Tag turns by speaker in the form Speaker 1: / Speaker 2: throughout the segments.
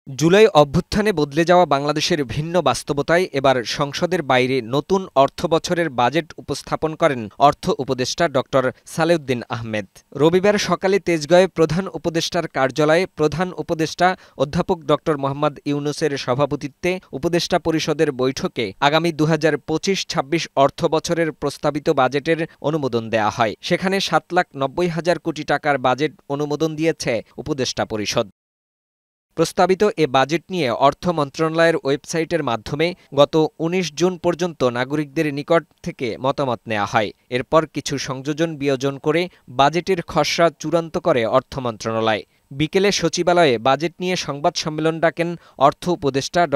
Speaker 1: জুলাই অভ্যুত্থানে বদলে যাওয়া বাংলাদেশের ভিন্ন বাস্তবতায় এবার সংসদের বাইরে নতুন অর্থবছরের বাজেট উপস্থাপন করেন অর্থ উপদেষ্টা ড সালেউদ্দিন আহমেদ। রবিবার সকালে তেজগাঁয়ে প্রধান উপদেষ্টার কার্যালয়ে প্রধান উপদেষ্টা অধ্যাপক ড মোহাম্মদ ইউনূসের সভাপতিত্বে উপদেষ্টা পরিষদের বৈঠকে আগামী ২০২৫-২৬ অর্থবছরের প্রস্তাবিত বাজেটের অনুমোদন দেয়া হয়। সেখানে ৭,৯০,০০০ কোটি টাকার বাজেট অনুমোদন দিয়েছে উপদেষ্টা পরিষদ। প্রস্তাবিত এ বাজেট নিয়ে অর্থ মন্ত্রণালয়ের ওয়েবসাইটের মাধ্যমে গত ১৯ জুন পর্যন্ত নাগরিকদের নিকট থেকে মতামত নেওয়া হয়। এরপর কিছু সংযোজন বিয়োজন করে বাজেটের খসড়া চূড়ান্ত করে অর্থ মন্ত্রণালয়। বিকেলে সচিবালয়ে বাজেট নিয়ে সংবাদ সম্মেলন ডাকেন অর্থ উপদেষ্টা ড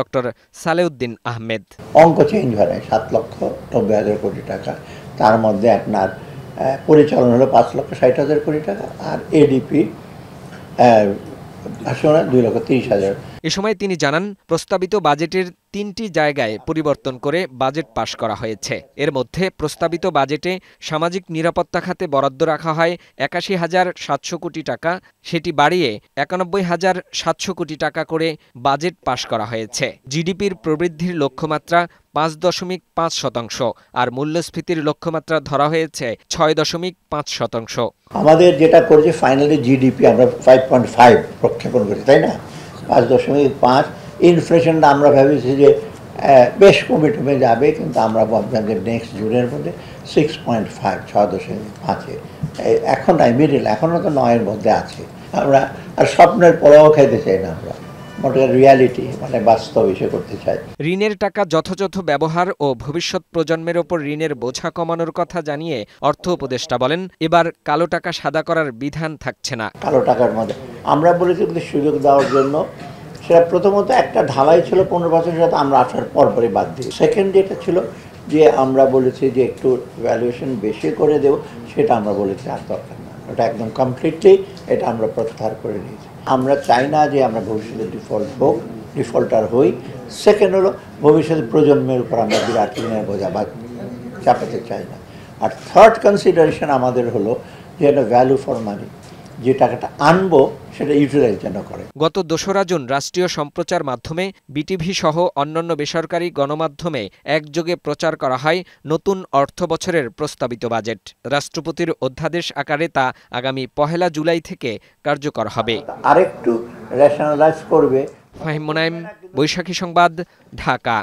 Speaker 1: সালেউদ্দিন আহমেদ।
Speaker 2: অঙ্ক চেঞ্জ হয় ৭,৯০,০০০ কোটি টাকা, তার মধ্যে আপনার পরিচালন হলো ৫,৬০,০০০ কোটি টাকা, আর এডিপি ২,৩০,০০০।
Speaker 1: এ সময় তিনি জানান, প্রস্তাবিত বাজেটের ৩টি জায়গায় পরিবর্তন করে বাজেট পাশ করা হয়েছে। এর মধ্যে প্রস্তাবিত বাজেটে সামাজিক নিরাপত্তা খাতে বরাদ্দ রাখা হয় ৮১,৭০০ কোটি টাকা, সেটি বাড়িয়ে ৯১,৭০০ কোটি টাকা করে বাজেট পাশ করা হয়েছে। জিডিপির প্রবৃদ্ধির লক্ষ্যমাত্রা ৫.৫%, আর মূল্যস্ফীতির লক্ষ্যমাত্রা ধরা হয়েছে ৬.৫%।
Speaker 2: আমাদের যেটা করেছে ফাইনালি জিডিপি আমরা 5.5 প্রক্ষেপণ করেছি, তাই না? ৫.৫। ইনফ্লেশনটা আমরা ভেবেছি যে বেশ কমে যাবে, কিন্তু আমরা ভাবছিলাম যে নেক্সট জুনের মধ্যে 6.5, 6.5-এ এখন নাই, মিডিল এখনও তো 9-এর মধ্যে আছে। আমরা আর স্বপ্নের পরেও খাইতে চাই না, আমরা রিয়ালিটি মানে বাস্তব এসে করতে চাই।
Speaker 1: ঋণের টাকা যথাযথ ব্যবহার ও ভবিষ্যৎ প্রজন্মের ওপর ঋণের বোঝা কমানোর কথা জানিয়ে অর্থ উপদেষ্টা বলেন, এবার কালো টাকা সাদা করার বিধান থাকছে না।
Speaker 2: কালো টাকার মধ্যে আমরা বলেছি সুযোগ দেওয়ার জন্য, সেটা প্রথমত একটা ঢালাই ছিল 15 বছরের সাথে আমরা আসার পরপরই বাদ দিই। সেকেন্ড যেটা ছিল যে আমরা বলেছি যে একটু ভ্যালুয়েশন বেশি করে দেব, সেটা আমরা বলেছি আর দরকার না, ওটা একদম কমপ্লিটলি এটা আমরা প্রত্যাহার করে নিয়েছি। আমরা চাই না যে আমরা ভবিষ্যতে ডিফল্টার হই। সেকেন্ড হলো ভবিষ্যৎ প্রজন্মের উপর আমরা বিরাট ঋণের বোঝা বা চাপাতে চাই না। আর থার্ড কনসিডারেশন আমাদের হলো যে একটা ভ্যালু ফর মানি, যে টাকাটা আনবো সেটা ইউটিলাইজ যেন করে।
Speaker 1: গত ২রা জুন রাষ্ট্রীয় সম্প্রচার মাধ্যমে বিটিভি সহ অন্যান্য বেসরকারি গণমাধ্যমে একযোগে প্রচার করা হয় নতুন অর্থবছরের প্রস্তাবিত বাজেট। রাষ্ট্রপতির অধ্যাদেশ আকারে তা আগামী ১ জুলাই থেকে কার্যকর হবে।
Speaker 2: আরেকটু রেশনালাইজ করবে।
Speaker 1: ফাহিম মুনাইম, বৈশাখী সংবাদ, ঢাকা।